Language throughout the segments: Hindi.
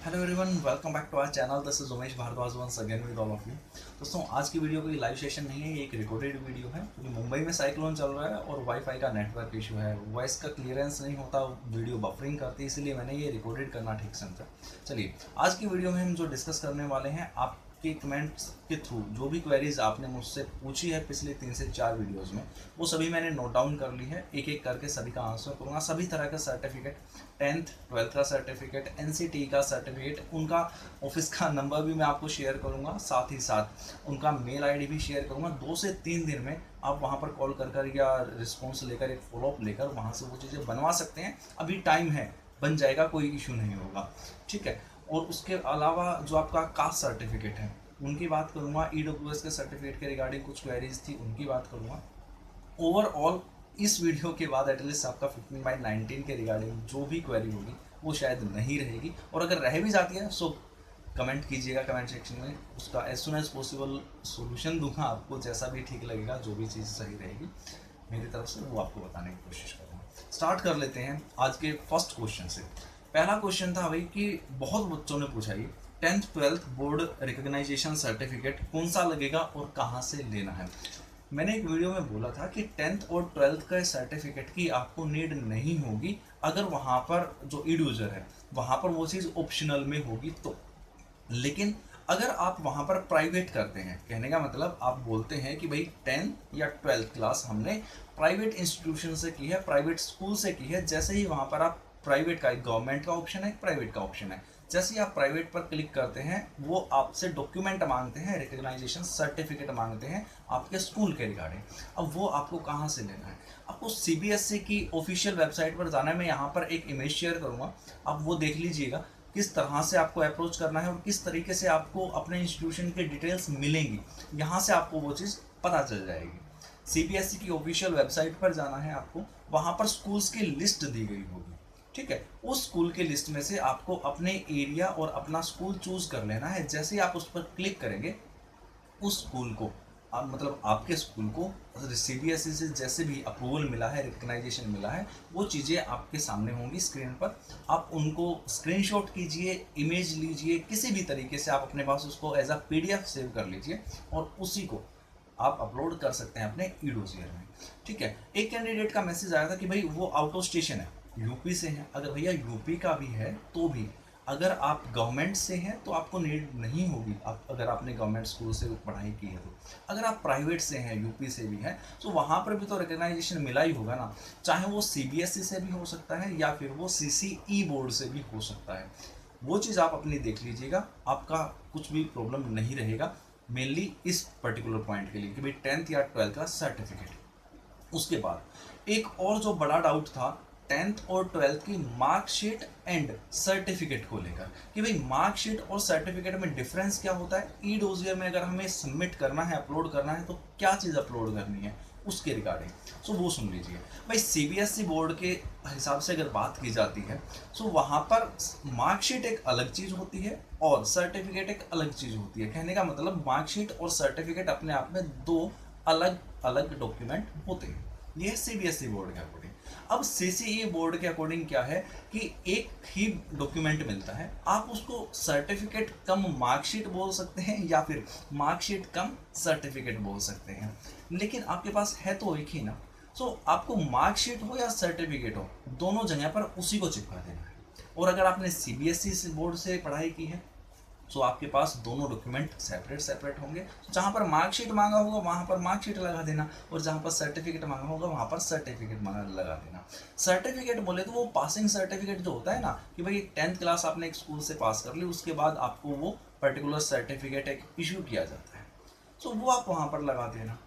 Hello everyone, welcome back to our channel. This is Umesh Bhardwaj once again with all of you. दोस्तों, आज की वीडियो कोई लाइव सेशन नहीं है, ये एक रिकॉर्डेड वीडियो है क्योंकि मुंबई में साइक्लोन चल रहा है और वाईफाई का नेटवर्क इशू है, वॉइस का क्लियरेंस नहीं होता, वीडियो बफरिंग करती है, इसलिए मैंने ये रिकॉर्डेड करना ठीक समझा। चलिए, आज की वीडियो में हम जो डिस्कस करने वाले हैं, आपके कमेंट्स के थ्रू जो भी क्वेरीज आपने मुझसे पूछी है पिछले 3 से 4 वीडियोज़ में, वो सभी मैंने नोट डाउन कर ली है। एक एक करके सभी का आंसर करूँगा। सभी तरह का सर्टिफिकेट, 10th 12th का सर्टिफिकेट, एनसीटी का सर्टिफिकेट, उनका ऑफिस का नंबर भी मैं आपको शेयर करूंगा, साथ ही साथ उनका मेल आईडी भी शेयर करूंगा। 2 से 3 दिन में आप वहां पर कॉल कर या रिस्पॉन्स लेकर, एक फॉलोअप लेकर वहां से वो चीज़ें बनवा सकते हैं। अभी टाइम है, बन जाएगा, कोई इशू नहीं होगा, ठीक है। और उसके अलावा जो आपका कास्ट सर्टिफिकेट है उनकी बात करूँगा, ईडब्ल्यूएस के सर्टिफिकेट के रिगार्डिंग कुछ क्वेरीज थी, उनकी बात करूँगा। ओवरऑल इस वीडियो के बाद एटलीस्ट आपका 15/19 के रिगार्डिंग जो भी क्वेरी होगी वो शायद नहीं रहेगी, और अगर रह भी जाती है सो कमेंट कीजिएगा कमेंट सेक्शन में, उसका as soon as possible solution दूंगा आपको। जैसा भी ठीक लगेगा, जो भी चीज़ सही रहेगी मेरी तरफ से वो आपको बताने की कोशिश करूँगा। स्टार्ट कर लेते हैं आज के फर्स्ट क्वेश्चन से। पहला क्वेश्चन था भाई कि बहुत बच्चों ने पूछा, ये 10th 12th board recognition certificate कौन सा लगेगा और कहाँ से लेना है। मैंने एक वीडियो में बोला था कि 10th और 12th का सर्टिफिकेट की आपको नीड नहीं होगी अगर वहाँ पर जो ईड यूज़र है वहाँ पर वो चीज़ ऑप्शनल में होगी तो। लेकिन अगर आप वहाँ पर प्राइवेट करते हैं, कहने का मतलब आप बोलते हैं कि भाई 10th या 12th क्लास हमने प्राइवेट इंस्टीट्यूशन से की है, प्राइवेट स्कूल से की है, जैसे ही वहाँ पर आप प्राइवेट का, एक गवर्नमेंट का ऑप्शन है, एक प्राइवेट का ऑप्शन है, जैसे ही आप प्राइवेट पर क्लिक करते हैं वो आपसे डॉक्यूमेंट मांगते हैं, रिकॉग्नाइजेशन सर्टिफिकेट मांगते हैं आपके स्कूल के रिगार्डिंग। अब वो आपको कहाँ से लेना है? आपको सीबीएसई की ऑफिशियल वेबसाइट पर जाना है। मैं यहाँ पर एक इमेज शेयर करूँगा, आप वो देख लीजिएगा किस तरह से आपको अप्रोच करना है और किस तरीके से आपको अपने इंस्टीट्यूशन की डिटेल्स मिलेंगी। यहाँ से आपको वो चीज़ पता चल जाएगी। सीबीएसई की ऑफिशियल वेबसाइट पर जाना है आपको, वहाँ पर स्कूल्स की लिस्ट दी गई होगी, ठीक है। उस स्कूल के लिस्ट में से आपको अपने एरिया और अपना स्कूल चूज कर लेना है। जैसे ही आप उस पर क्लिक करेंगे, उस स्कूल को आप, मतलब आपके स्कूल को सीबीएसई से जैसे भी अप्रूवल मिला है, रिकग्नाइजेशन मिला है, वो चीज़ें आपके सामने होंगी स्क्रीन पर। आप उनको स्क्रीनशॉट कीजिए, इमेज लीजिए, किसी भी तरीके से आप अपने पास उसको एज अ पीडीएफ सेव कर लीजिए और उसी को आप अपलोड कर सकते हैं अपने ईडोसियर में, ठीक है। एक कैंडिडेट का मैसेज आया था कि भाई वो आउट ऑफ स्टेशन है, यूपी से है। अगर भैया यूपी का भी है तो भी, अगर आप गवर्नमेंट से हैं तो आपको नीड नहीं होगी, आप अगर आपने गवर्नमेंट स्कूल से पढ़ाई की है तो। अगर आप प्राइवेट से हैं, यूपी से भी हैं, तो वहाँ पर भी तो रिकग्नाइजेशन मिला ही होगा ना, चाहे वो सीबीएसई से भी हो सकता है या फिर वो सीसीई बोर्ड से भी हो सकता है। वो चीज़ आप अपनी देख लीजिएगा, आपका कुछ भी प्रॉब्लम नहीं रहेगा मेनली इस पर्टिकुलर पॉइंट के लिए कि भाई 10th या 12th का सर्टिफिकेट। उसके बाद एक और जो बड़ा डाउट था 10th और 12th की मार्कशीट एंड सर्टिफिकेट को लेकर, कि भाई मार्कशीट और सर्टिफिकेट में डिफरेंस क्या होता है। ई डोजियर में अगर हमें सबमिट करना है, अपलोड करना है, तो क्या चीज़ अपलोड करनी है उसके रिगार्डिंग, सो वो सुन लीजिए। भाई सीबीएसई बोर्ड के हिसाब से अगर बात की जाती है, सो वहाँ पर मार्कशीट एक अलग चीज़ होती है और सर्टिफिकेट एक अलग चीज़ होती है। कहने का मतलब मार्कशीट और सर्टिफिकेट अपने आप में दो अलग अलग डॉक्यूमेंट होते हैं। ये है सीबीएसई बोर्ड के अकॉर्डिंग। अब सीसीई बोर्ड के अकॉर्डिंग क्या है कि एक ही डॉक्यूमेंट मिलता है, आप उसको सर्टिफिकेट कम मार्कशीट बोल सकते हैं या फिर मार्कशीट कम सर्टिफिकेट बोल सकते हैं, लेकिन आपके पास है तो एक ही ना। सो आपको मार्कशीट हो या सर्टिफिकेट हो, दोनों जगह पर उसी को चिपका देना है। और अगर आपने सीबीएसई बोर्ड से पढ़ाई की है सो आपके पास दोनों डॉक्यूमेंट सेपरेट सेपरेट होंगे। जहाँ पर मार्कशीट मांगा होगा वहाँ पर मार्कशीट लगा देना, और जहाँ पर सर्टिफिकेट मांगा होगा वहाँ पर सर्टिफिकेट मांगा लगा देना। सर्टिफिकेट बोले तो वो पासिंग सर्टिफिकेट जो होता है ना, कि भाई 10th क्लास आपने एक स्कूल से पास कर ली, उसके बाद आपको वो पर्टिकुलर सर्टिफिकेट एक इशू किया जाता है, सो वो आप वहाँ पर लगा देना।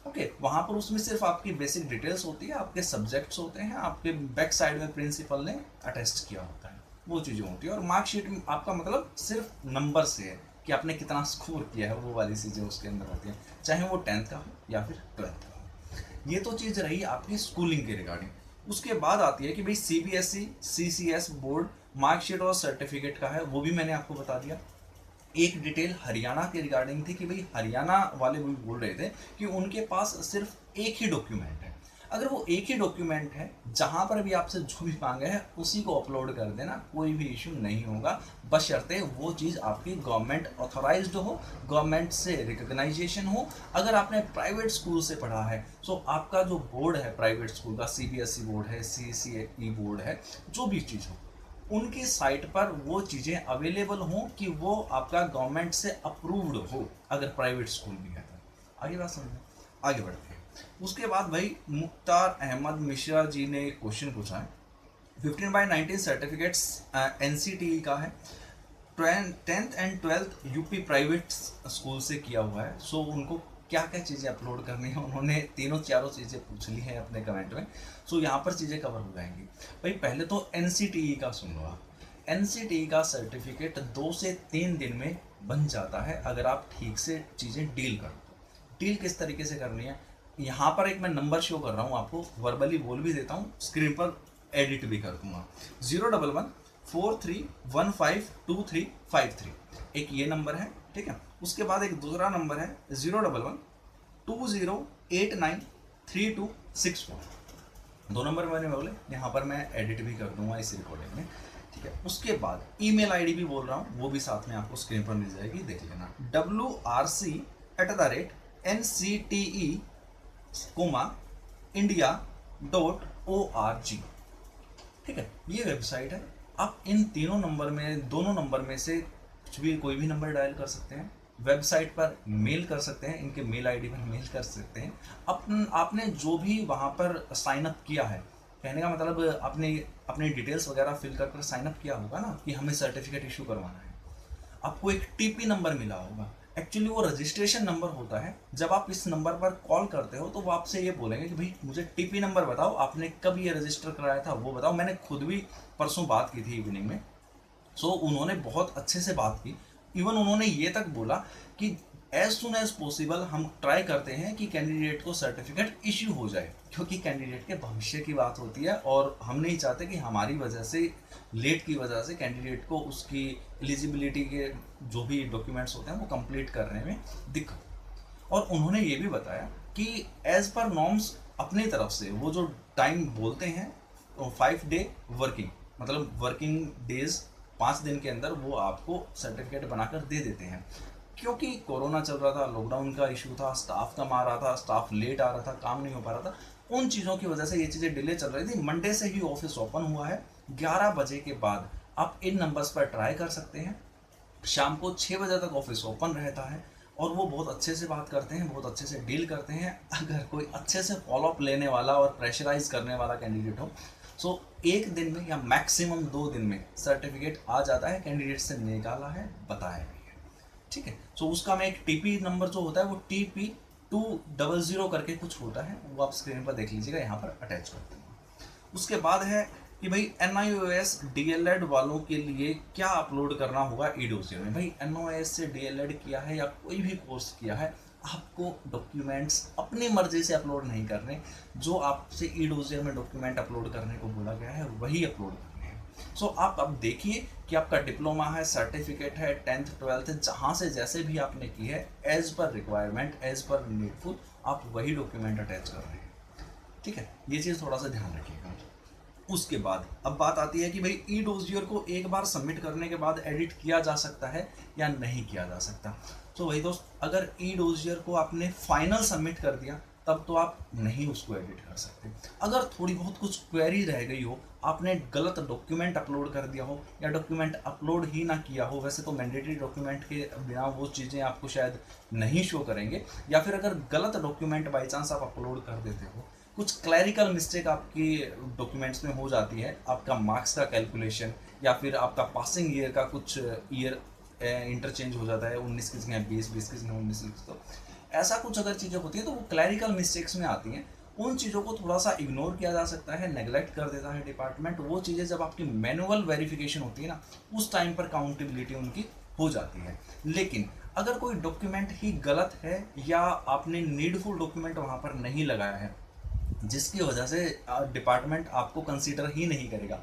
ओके, वहाँ पर उसमें सिर्फ आपकी बेसिक डिटेल्स होती है, आपके सब्जेक्ट्स होते हैं, आपके बैक साइड में प्रिंसिपल ने अटेस्ट किया होता है, वो चीज़ें होती है। और मार्कशीट में आपका मतलब सिर्फ नंबर से है कि आपने कितना स्कोर किया है, वो वाली चीज़ें उसके अंदर होती हैं, चाहे वो 10th का हो या फिर 12th का हो। ये तो चीज़ रही आपकी स्कूलिंग के रिगार्डिंग। उसके बाद आती है कि भाई सीबीएसई सीसीएस बोर्ड मार्कशीट और सर्टिफिकेट का है, वो भी मैंने आपको बता दिया। एक डिटेल हरियाणा के रिगार्डिंग थी कि भाई हरियाणा वाले भी बोल रहे थे कि उनके पास सिर्फ एक ही डॉक्यूमेंट है। अगर वो एक ही डॉक्यूमेंट है, जहाँ पर भी आपसे जो भी मांगा है उसी को अपलोड कर देना, कोई भी इशू नहीं होगा, बशर्ते वो चीज़ आपकी गवर्नमेंट ऑथोराइज्ड हो, गवर्नमेंट से रिकग्नाइजेशन हो। अगर आपने प्राइवेट स्कूल से पढ़ा है तो आपका जो बोर्ड है प्राइवेट स्कूल का, CBSE बोर्ड है, CCE बोर्ड है, जो भी चीज़ हो, उनकी साइट पर वो चीज़ें अवेलेबल हों कि वो आपका गवर्नमेंट से अप्रूव्ड हो, अगर प्राइवेट स्कूल भी है तो। आगे बात समझो, आगे बढ़ते हैं। उसके बाद भाई मुख्तार अहमद मिश्रा जी ने एक क्वेश्चन पूछा है। 15/19 सर्टिफिकेट्स NCTE का है, 10th and 12th UP private school से किया हुआ है। सो उनको क्या क्या चीज़ें अपलोड करनी है, उन्होंने तीनों चारों चीज़ें पूछ ली हैं अपने कमेंट में। सो यहाँ पर चीज़ें कवर हो जाएंगी। भाई पहले तो NCTE का सुन लो आप। NCTE का सर्टिफिकेट 2 से 3 दिन में बन जाता है, अगर आप ठीक से चीज़ें डील करो। डील किस तरीके से करनी है, यहाँ पर एक मैं नंबर शो कर रहा हूँ आपको, वर्बली बोल भी देता हूँ, स्क्रीन पर एडिट भी कर दूंगा। 01143152353, एक ये नंबर है, ठीक है। उसके बाद एक दूसरा नंबर है 01120893264। दो नंबर मैंने बोले, यहाँ पर मैं एडिट भी कर दूंगा इस रिकॉर्डिंग में, ठीक है। उसके बाद ईमेल आईडी भी बोल रहा हूँ, वो भी साथ में आपको स्क्रीन पर मिल जाएगी, देख लेना। WRC@NCTE, ठीक है, ये वेबसाइट है। आप इन तीनों नंबर में, दोनों नंबर में से कुछ भी, कोई भी नंबर डायल कर सकते हैं, वेबसाइट पर मेल कर सकते हैं, इनके मेल आईडी पर मेल कर सकते हैं। आपने जो भी वहाँ पर साइन अप किया है, कहने का मतलब आपने अपनी डिटेल्स वगैरह फिल कर साइन अप किया होगा ना कि हमें सर्टिफिकेट इशू करवाना है। आपको एक TP नंबर मिला होगा, एक्चुअली वो रजिस्ट्रेशन नंबर होता है। जब आप इस नंबर पर कॉल करते हो तो वो आपसे ये बोलेंगे कि भाई मुझे TP नंबर बताओ, आपने कब ये रजिस्टर कराया था वो बताओ। मैंने खुद भी परसों बात की थी इवनिंग में। सो उन्होंने बहुत अच्छे से बात की। इवन उन्होंने ये तक बोला कि एज सुन एज पॉसिबल हम ट्राई करते हैं कि कैंडिडेट को सर्टिफिकेट इश्यू हो जाए, क्योंकि कैंडिडेट के भविष्य की बात होती है और हम नहीं चाहते कि हमारी वजह से, लेट की वजह से कैंडिडेट को उसकी एलिजिबिलिटी के जो भी डॉक्यूमेंट्स होते हैं वो कंप्लीट करने में दिक्कत। और उन्होंने ये भी बताया कि एज पर नॉर्म्स अपनी तरफ से वो जो टाइम बोलते हैं 5 डे वर्किंग, मतलब वर्किंग डेज 5 दिन के अंदर वो आपको सर्टिफिकेट बनाकर दे देते हैं। क्योंकि कोरोना चल रहा था, लॉकडाउन का इशू था, स्टाफ कम आ रहा था, स्टाफ लेट आ रहा था, काम नहीं हो पा रहा था, उन चीज़ों की वजह से ये चीज़ें डिले चल रही थी। मंडे से ही ऑफिस ओपन हुआ है। 11 बजे के बाद आप इन नंबर्स पर ट्राई कर सकते हैं। शाम को 6 बजे तक ऑफिस ओपन रहता है और वो बहुत अच्छे से बात करते हैं, बहुत अच्छे से डील करते हैं। अगर कोई अच्छे से फॉलोअप लेने वाला और प्रेशराइज करने वाला कैंडिडेट हो, सो 1 दिन में या मैक्सिमम 2 दिन में सर्टिफिकेट आ जाता है, कैंडिडेट से निकाला है, बताया भी है, ठीक है। सो उसका मैं एक TP नंबर जो होता है वो TP200 करके कुछ होता है, वो आप स्क्रीन पर देख लीजिएगा, यहाँ पर अटैच करते हैं। उसके बाद है कि भाई NIOS DLED वालों के लिए क्या अपलोड करना होगा E-डोसियर में। भाई NIOS से DLED किया है या कोई भी कोर्स किया है, आपको डॉक्यूमेंट्स अपनी मर्जी से अपलोड नहीं करने। जो आपसे E-डोसियर में डॉक्यूमेंट अपलोड करने को बोला गया है वही अपलोड करने हैं। सो आप अब देखिए कि आपका डिप्लोमा है, सर्टिफिकेट है, 10th 12th जहाँ से जैसे भी आपने की है, as per requirement, as per needful आप वही डॉक्यूमेंट अटैच कर रहे हैं, ठीक है। ये चीज़ थोड़ा सा ध्यान रखिएगा। उसके बाद अब बात आती है कि भाई E-डोसियर को एक बार सबमिट करने के बाद एडिट किया जा सकता है या नहीं किया जा सकता। तो वही दोस्त, अगर E-डोसियर को आपने फाइनल सबमिट कर दिया तब तो आप नहीं उसको एडिट कर सकते। अगर थोड़ी बहुत कुछ क्वेरी रह गई हो, आपने गलत डॉक्यूमेंट अपलोड कर दिया हो या डॉक्यूमेंट अपलोड ही ना किया हो, वैसे तो मैंडेटरी डॉक्यूमेंट के बिना वो चीज़ें आपको शायद नहीं शो करेंगे, या फिर अगर गलत डॉक्यूमेंट बाई चांस आप अपलोड कर देते हो, कुछ क्लैरिकल मिस्टेक आपकी डॉक्यूमेंट्स में हो जाती है, आपका मार्क्स का कैलकुलेशन या फिर आपका पासिंग ईयर का कुछ ईयर इंटरचेंज हो जाता है, 19 की जगह 20, 20 की जगह 19 लिख दो, ऐसा कुछ अगर चीज़ें होती हैं तो वो क्लैरिकल मिस्टेक्स में आती हैं। उन चीज़ों को थोड़ा सा इग्नोर किया जा सकता है, नेग्लेक्ट कर देता है डिपार्टमेंट। वो चीज़ें जब आपकी मैनुअल वेरिफिकेशन होती है ना, उस टाइम पर काउंटेबिलिटी उनकी हो जाती है। लेकिन अगर कोई डॉक्यूमेंट ही गलत है या आपने नीडफुल डॉक्यूमेंट वहाँ पर नहीं लगाया है, जिसकी वजह से डिपार्टमेंट आपको कंसीडर ही नहीं करेगा,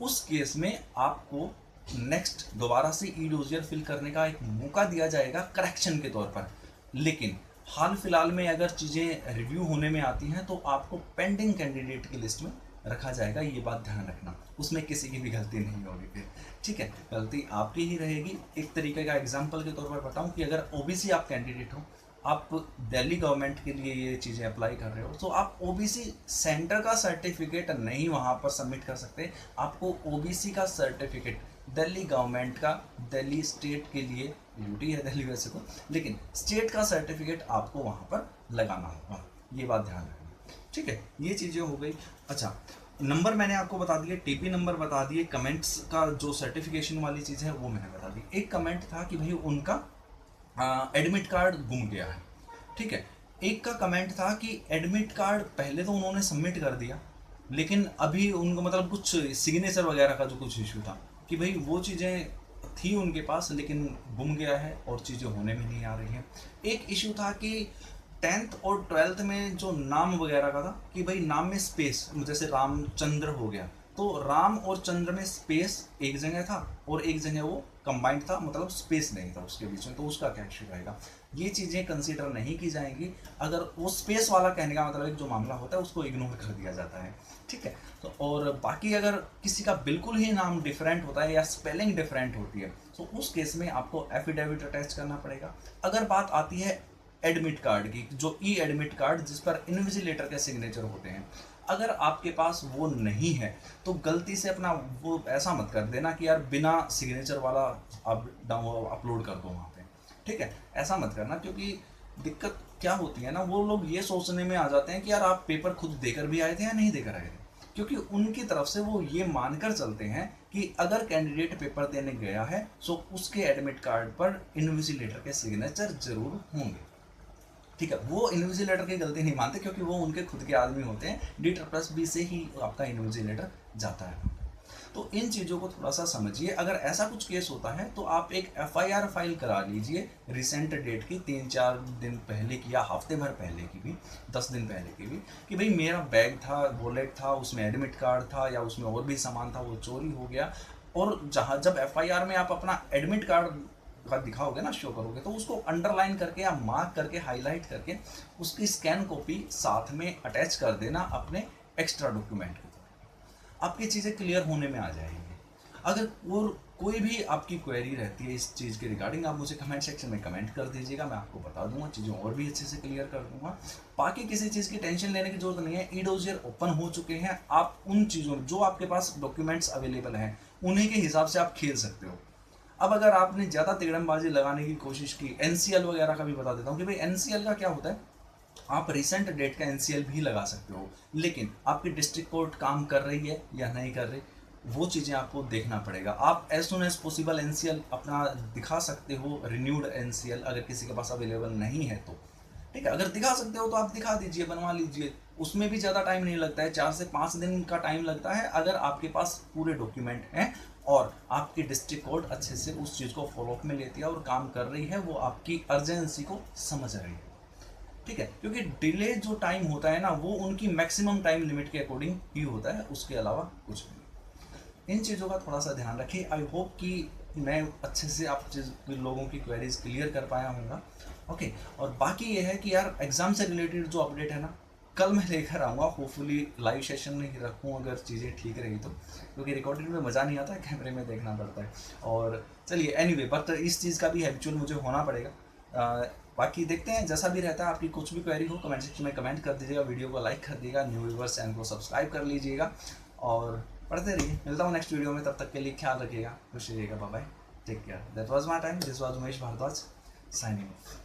उस केस में आपको नेक्स्ट दोबारा से E-डोसियर फिल करने का एक मौका दिया जाएगा करेक्शन के तौर पर। लेकिन हाल फिलहाल में अगर चीज़ें रिव्यू होने में आती हैं तो आपको पेंडिंग कैंडिडेट की लिस्ट में रखा जाएगा, ये बात ध्यान रखना। उसमें किसी की भी गलती नहीं होगी फिर, ठीक है, गलती आपकी ही रहेगी। एक तरीके का एग्जांपल के तौर पर बताऊं कि अगर ओबीसी आप कैंडिडेट हो, आप दिल्ली गवर्नमेंट के लिए ये चीज़ें अप्लाई कर रहे हो, तो आप ओबीसी सेंटर का सर्टिफिकेट नहीं वहाँ पर सबमिट कर सकते। आपको ओबीसी का सर्टिफिकेट दिल्ली गवर्नमेंट का, दिल्ली स्टेट के लिए, यूटी है दिल्ली वैसे तो, लेकिन स्टेट का सर्टिफिकेट आपको वहाँ पर लगाना होगा, ये बात ध्यान रखना, ठीक है। ये चीज़ें हो गई। अच्छा, नंबर मैंने आपको बता दिए, टीपी नंबर बता दिए, कमेंट्स का जो सर्टिफिकेशन वाली चीज़ है वो मैंने बता दी। एक कमेंट था कि भाई उनका एडमिट कार्ड गुम गया है, ठीक है। एक का कमेंट था कि एडमिट कार्ड पहले तो उन्होंने सबमिट कर दिया, लेकिन अभी उनको मतलब कुछ सिग्नेचर वगैरह का जो कुछ इशू था कि भाई वो चीज़ें थी उनके पास लेकिन गुम गया है और चीज़ें होने में नहीं आ रही हैं। एक इशू था कि 10th और 12th में जो नाम वगैरह का था कि भाई नाम में स्पेस, जैसे रामचंद्र हो गया तो राम और चंद्र में स्पेस एक जगह था और एक जगह वो कंबाइंड था, मतलब स्पेस नहीं था उसके बीच में, तो उसका क्या इशू रहेगा। ये चीज़ें कंसीडर नहीं की जाएंगी। अगर वो स्पेस वाला कहने का मतलब एक जो मामला होता है उसको इग्नोर कर दिया जाता है, ठीक है। तो और बाकी अगर किसी का बिल्कुल ही नाम डिफरेंट होता है या स्पेलिंग डिफरेंट होती है तो उस केस में आपको एफिडेविट अटैच करना पड़ेगा। अगर बात आती है एडमिट कार्ड की, जो ई एडमिट कार्ड जिस पर इन्विजिलेटर के सिग्नेचर होते हैं, अगर आपके पास वो नहीं है तो गलती से अपना वो ऐसा मत कर देना कि यार बिना सिग्नेचर वाला आप अपलोड कर दो वहाँ पे, ठीक है, ऐसा मत करना। क्योंकि दिक्कत क्या होती है ना, वो लोग ये सोचने में आ जाते हैं कि यार आप पेपर खुद देकर भी आए थे या नहीं देकर आए थे, क्योंकि उनकी तरफ से वो ये मानकर चलते हैं कि अगर कैंडिडेट पेपर देने गया है तो उसके एडमिट कार्ड पर इन्विजिलेटर के सिग्नेचर जरूर होंगे, ठीक है। वो इन्विजिलेटर की गलती नहीं मानते क्योंकि वो उनके खुद के आदमी होते हैं, D+B से ही आपका इन्विजिलेटर जाता है। तो इन चीज़ों को थोड़ा सा समझिए। अगर ऐसा कुछ केस होता है तो आप एक FIR फाइल करा लीजिए रिसेंट डेट की, 3-4 दिन पहले की या हफ्ते भर पहले की भी, 10 दिन पहले की भी, कि भाई मेरा बैग था, वॉलेट था, उसमें एडमिट कार्ड था या उसमें और भी सामान था, वो चोरी हो गया। और जहाँ जब FIR में आप अपना एडमिट कार्ड का दिखाओगे ना, शो करोगे, तो उसको अंडरलाइन करके या मार्क करके हाईलाइट करके उसकी स्कैन कॉपी साथ में अटैच कर देना अपने एक्स्ट्रा डॉक्यूमेंट के थ्रू, आपकी चीज़ें क्लियर होने में आ जाएंगी। अगर और कोई भी आपकी क्वेरी रहती है इस चीज़ के रिगार्डिंग, आप मुझे कमेंट सेक्शन में कमेंट कर दीजिएगा, मैं आपको बता दूंगा, चीज़ें और भी अच्छे से क्लियर कर दूंगा। बाकी किसी चीज़ की टेंशन लेने की जरूरत नहीं है, ई-डोजियर ओपन हो चुके हैं। आप उन चीज़ों जो आपके पास डॉक्यूमेंट्स अवेलेबल हैं उन्हीं के हिसाब से आप खेल सकते हो। अब अगर आपने ज़्यादा तिगड़मबाजी लगाने की कोशिश की, NCL वगैरह का भी बता देता हूँ कि भाई NCL का क्या होता है, आप रिसेंट डेट का NCL भी लगा सकते हो, लेकिन आपकी डिस्ट्रिक्ट कोर्ट काम कर रही है या नहीं कर रही, वो चीज़ें आपको देखना पड़ेगा। आप as soon as possible NCL अपना दिखा सकते हो, रिन्यूड NCL अगर किसी के पास अवेलेबल नहीं है तो, ठीक है। अगर दिखा सकते हो तो आप दिखा दीजिए, बनवा लीजिए, उसमें भी ज़्यादा टाइम नहीं लगता है, 4 से 5 दिन का टाइम लगता है अगर आपके पास पूरे डॉक्यूमेंट हैं और आपकी डिस्ट्रिक्ट कोर्ट अच्छे से उस चीज़ को फॉलोअप में लेती है और काम कर रही है, वो आपकी अर्जेंसी को समझ रही है, ठीक है। क्योंकि डिले जो टाइम होता है ना, वो उनकी मैक्सिमम टाइम लिमिट के अकॉर्डिंग ही होता है, उसके अलावा कुछ नहीं। इन चीज़ों का थोड़ा सा ध्यान रखिए। आई होप कि मैं अच्छे से आप लोगों की क्वेरीज क्लियर कर पाया हूँगा, ओके। और बाकी ये है कि यार एग्ज़ाम से रिलेटेड जो अपडेट है ना, कल मैं लेकर आऊँगा, होपफुली लाइव सेशन में ही रखूँ अगर चीज़ें ठीक रही तो, क्योंकि रिकॉर्डिंग में मज़ा नहीं आता है, कैमरे में देखना पड़ता है। और चलिए एनीवे, बट इस चीज़ का भी हैबिचुअल मुझे होना पड़ेगा। बाकी देखते हैं, जैसा भी रहता है। आपकी कुछ भी क्वेरी हो कमेंट सेक्शन में कमेंट कर दीजिएगा, वीडियो को लाइक कर दीजिएगा, न्यू व्यूअर्स चैनल को सब्सक्राइब कर लीजिएगा और पढ़ते रहिए। मिलता हूँ नेक्स्ट वीडियो में, तब तक के लिए ख्याल रखिएगा, खुश रहिएगा, bye bye, take care. That was my time, this was Umesh Bhardwaj signing of.